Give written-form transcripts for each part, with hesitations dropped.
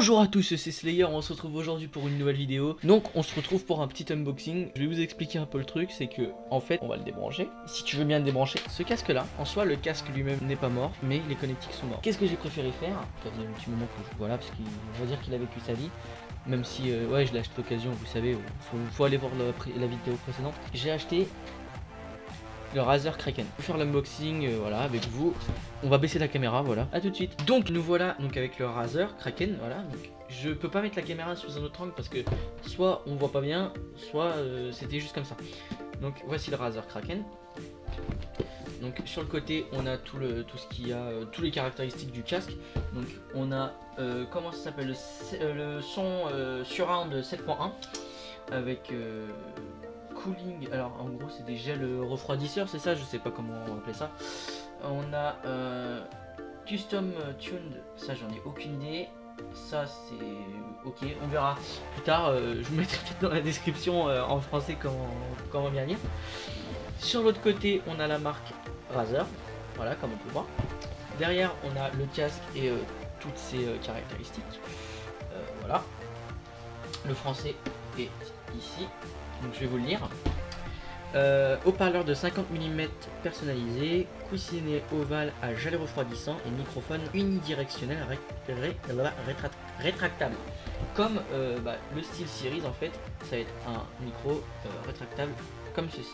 Bonjour à tous, c'est Slayer, on se retrouve aujourd'hui pour une nouvelle vidéo. Donc on se retrouve pour un petit unboxing. Je vais vous expliquer un peu le truc, c'est que en fait on va le débrancher. Si tu veux bien le débrancher, ce casque là, en soi le casque lui-même n'est pas mort, mais les connectiques sont morts. Qu'est-ce que j'ai préféré faire? Ça faisait un petit moment que je... Voilà, parce qu'il va dire qu'il a vécu sa vie. Même si, ouais, je l'ai acheté d'occasion, vous savez, faut aller voir la vidéo précédente. J'ai acheté le Razer Kraken. Je vais faire l'unboxing, voilà, avec vous. On va baisser la caméra, voilà. À tout de suite. Donc nous voilà donc avec le Razer Kraken, voilà. Donc, je peux pas mettre la caméra sous un autre angle parce que soit on voit pas bien, soit c'était juste comme ça. Donc voici le Razer Kraken. Donc sur le côté on a tout ce qu'il y a, tous les caractéristiques du casque. Donc on a comment ça s'appelle, le son surround 7.1 avec cooling. Alors en gros c'est des gels refroidisseurs, c'est ça, je sais pas comment on va appeler ça. On a custom tuned, ça j'en ai aucune idée. Ça c'est ok, on verra plus tard. Je vous mettrai peut-être dans la description en français comment bien lire. Sur l'autre côté on a la marque Razer, voilà comme on peut voir. Derrière on a le casque et toutes ses caractéristiques, voilà. Le français est ici, donc je vais vous le lire. Haut-parleur de 50 mm personnalisé, coussinet ovale à gel refroidissant et microphone unidirectionnel rétractable. Comme le style Series en fait, ça va être un micro rétractable comme ceci.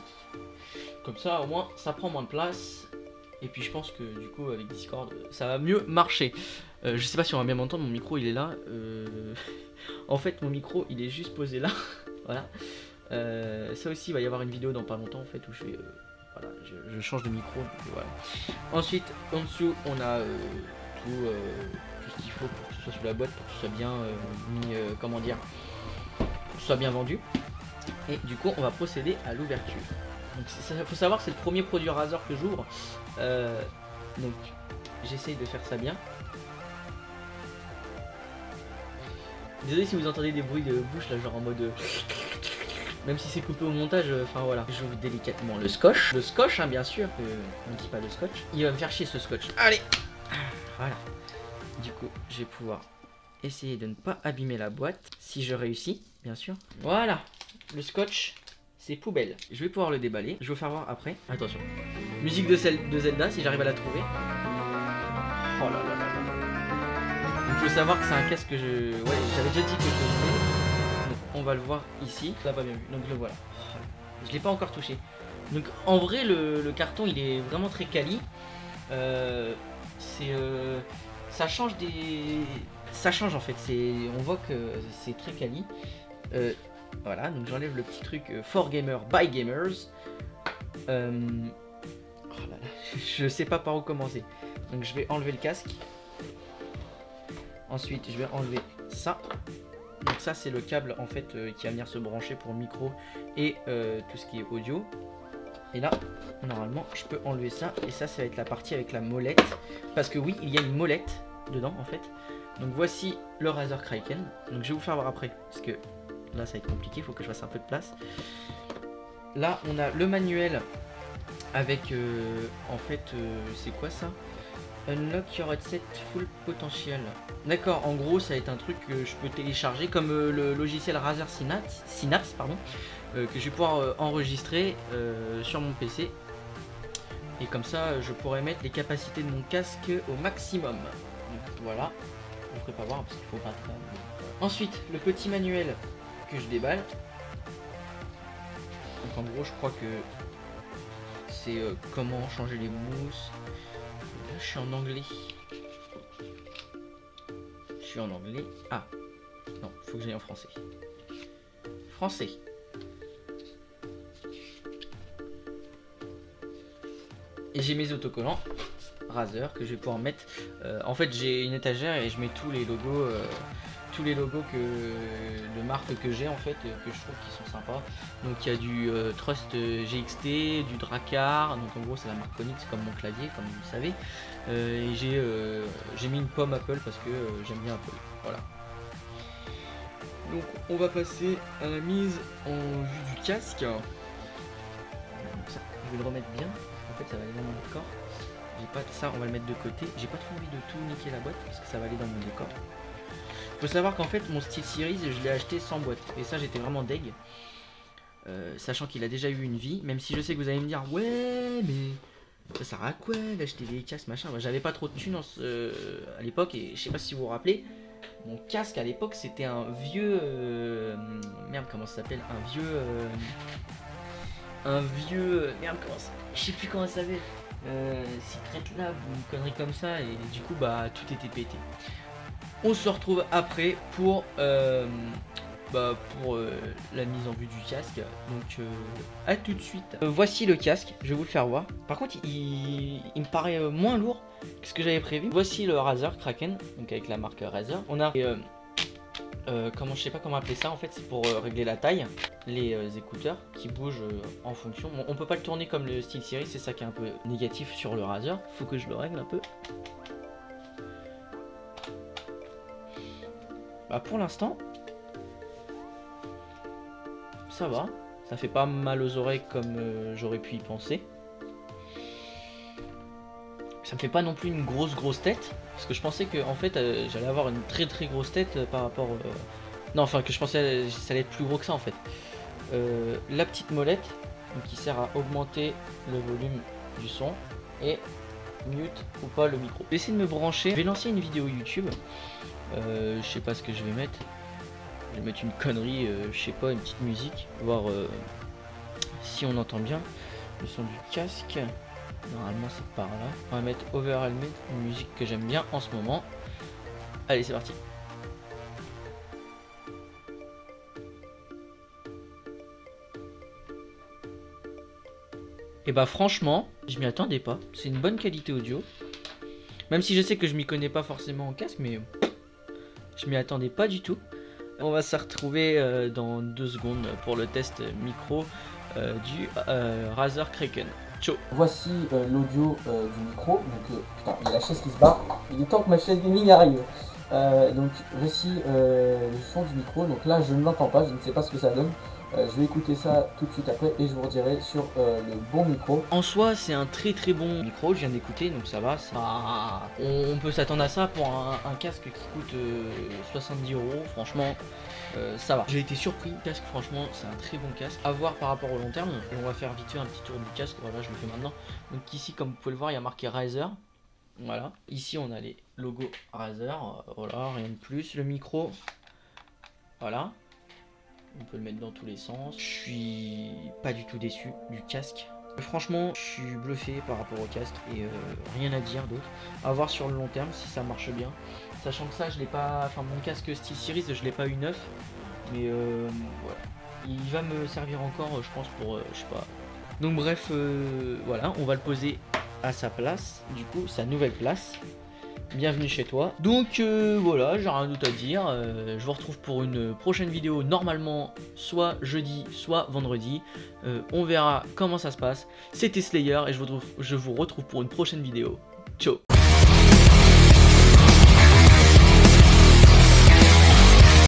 Comme ça au moins ça prend moins de place. Et puis je pense que du coup avec Discord ça va mieux marcher. Je sais pas si on va bien m'entendre, mon micro il est là. En fait mon micro il est juste posé là. Voilà. Ça aussi il va y avoir une vidéo dans pas longtemps en fait où je vais voilà, je change de micro, voilà. Ensuite en dessous on a tout ce qu'il faut pour que ce soit sous la boîte, pour que ce soit bien mis, comment dire, pour que ce soit bien vendu. Et du coup on va procéder à l'ouverture. Donc il faut savoir que c'est le premier produit Razer que j'ouvre, donc j'essaye de faire ça bien. Désolé si vous entendez des bruits de bouche là, genre en mode même si c'est coupé au montage, enfin voilà. J'ouvre délicatement le scotch. Le scotch, hein, bien sûr, on ne dit pas le scotch. Il va me faire chier ce scotch. Allez, voilà. Du coup, je vais pouvoir essayer de ne pas abîmer la boîte. Si je réussis, bien sûr. Voilà, le scotch, c'est poubelle. Je vais pouvoir le déballer. Je vais vous faire voir après. Attention. Musique de Zelda, si j'arrive à la trouver. Oh là là là là. Il faut savoir que c'est un casque que je... Ouais, j'avais déjà dit que je voulais. On va le voir ici, ça n'a pas bien vu, donc le voilà. Je l'ai pas encore touché. Donc en vrai le carton il est vraiment très quali. Ça change en fait. On voit que c'est très quali. Voilà, donc j'enlève le petit truc for gamers by gamers. Oh là là, je sais pas par où commencer. Donc je vais enlever le casque. Ensuite je vais enlever ça. Donc ça c'est le câble en fait qui va venir se brancher pour le micro et tout ce qui est audio. Et là normalement je peux enlever ça, et ça va être la partie avec la molette, parce que oui il y a une molette dedans en fait. Donc voici le Razer Kraken. Donc je vais vous faire voir après parce que là ça va être compliqué, il faut que je fasse un peu de place. Là on a le manuel avec en fait c'est quoi ça? Unlock your headset full potential. D'accord, en gros ça va être un truc que je peux télécharger comme le logiciel Razer Synapse pardon, que je vais pouvoir enregistrer sur mon PC. Et comme ça je pourrais mettre les capacités de mon casque au maximum. Donc voilà, je ne ferai pas voir parce qu'il faut pas. Ensuite le petit manuel que je déballe. Donc en gros je crois que c'est comment changer les mousses. Je suis en anglais. Je suis en anglais. Ah. Non, faut que j'aille en français. Français. Et j'ai mes autocollants Razer que je vais pouvoir mettre. En fait, j'ai une étagère et je mets tous les logos de marques que j'ai en fait, que je trouve qui sont sympas. Donc il y a du Trust GXT, du Drakkar, donc en gros c'est la marque Onyx comme mon clavier, comme vous le savez. Et j'ai mis une pomme Apple parce que j'aime bien Apple. Voilà. Donc on va passer à la mise en vue du casque. Donc ça, je vais le remettre bien. En fait ça va aller dans mon décor. J'ai pas ça, on va le mettre de côté. J'ai pas trop envie de tout niquer la boîte parce que ça va aller dans mon décor. Faut savoir qu'en fait mon Steel Series je l'ai acheté sans boîte et ça j'étais vraiment deg. Sachant qu'il a déjà eu une vie, même si je sais que vous allez me dire ouais mais ça sert à quoi d'acheter des casques machin. Moi j'avais pas trop de thunes à l'époque et je sais pas si vous vous rappelez. Mon casque à l'époque c'était un vieux merde comment ça s'appelle, merde comment ça, je sais plus comment ça s'appelle, Secret Lab ou une connerie comme ça et du coup bah tout était pété. On se retrouve après pour la mise en vue du casque, donc à tout de suite. Voici le casque, je vais vous le faire voir. Par contre il me paraît moins lourd que ce que j'avais prévu. Voici le Razer Kraken, donc avec la marque Razer. On a comment, je sais pas comment appeler ça en fait, c'est pour régler la taille, les écouteurs qui bougent en fonction. Bon, on peut pas le tourner comme le Steel Series, c'est ça qui est un peu négatif sur le Razer. Faut que je le règle un peu. Bah pour l'instant ça va, ça fait pas mal aux oreilles comme j'aurais pu y penser. Ça me fait pas non plus une grosse tête, parce que je pensais que en fait j'allais avoir une très grosse tête par rapport non enfin que je pensais que ça allait être plus gros que ça en fait. La petite molette donc, qui sert à augmenter le volume du son et mute ou pas le micro. Je vais essayer de me brancher, je vais lancer une vidéo YouTube, je sais pas ce que je vais mettre. Je vais mettre une connerie, je sais pas, une petite musique, voir si on entend bien le son du casque. Normalement c'est par là. On va mettre Overwhelmed, une musique que j'aime bien en ce moment. Allez c'est parti. Et bah franchement, je m'y attendais pas. C'est une bonne qualité audio. Même si je sais que je m'y connais pas forcément en casque, mais je m'y attendais pas du tout. On va se retrouver dans 2 secondes pour le test micro du Razer Kraken. Ciao. Voici l'audio du micro. Donc, putain, il y a la chaise qui se barre. Il est temps que ma chaise gaming arrive. Donc, voici le son du micro. Donc là, je ne l'entends pas. Je ne sais pas ce que ça donne. Je vais écouter ça tout de suite après et je vous redirai sur le bon micro. En soi, c'est un très bon micro. Je viens d'écouter, donc ça va. On peut s'attendre à ça pour un casque qui coûte 70 €. Franchement, ça va. J'ai été surpris. Le casque, franchement, c'est un très bon casque. À voir par rapport au long terme. On va faire vite fait un petit tour du casque. Voilà, je le fais maintenant. Donc ici, comme vous pouvez le voir, il y a marqué Razer. Voilà. Ici, on a les logos Razer. Voilà, rien de plus. Le micro, voilà. On peut le mettre dans tous les sens. Je suis pas du tout déçu du casque. Franchement, je suis bluffé par rapport au casque et rien à dire d'autre. À voir sur le long terme si ça marche bien. Sachant que ça, je l'ai pas. Enfin, mon casque Steel Series, je l'ai pas eu neuf. Mais voilà. Il va me servir encore, je pense, pour. Je sais pas. Donc, bref, voilà. On va le poser à sa place. Du coup, sa nouvelle place. Bienvenue chez toi. Donc voilà, j'ai rien d'autre à dire. Je vous retrouve pour une prochaine vidéo, normalement soit jeudi, soit vendredi. On verra comment ça se passe. C'était Slayer et je vous retrouve pour une prochaine vidéo. Ciao.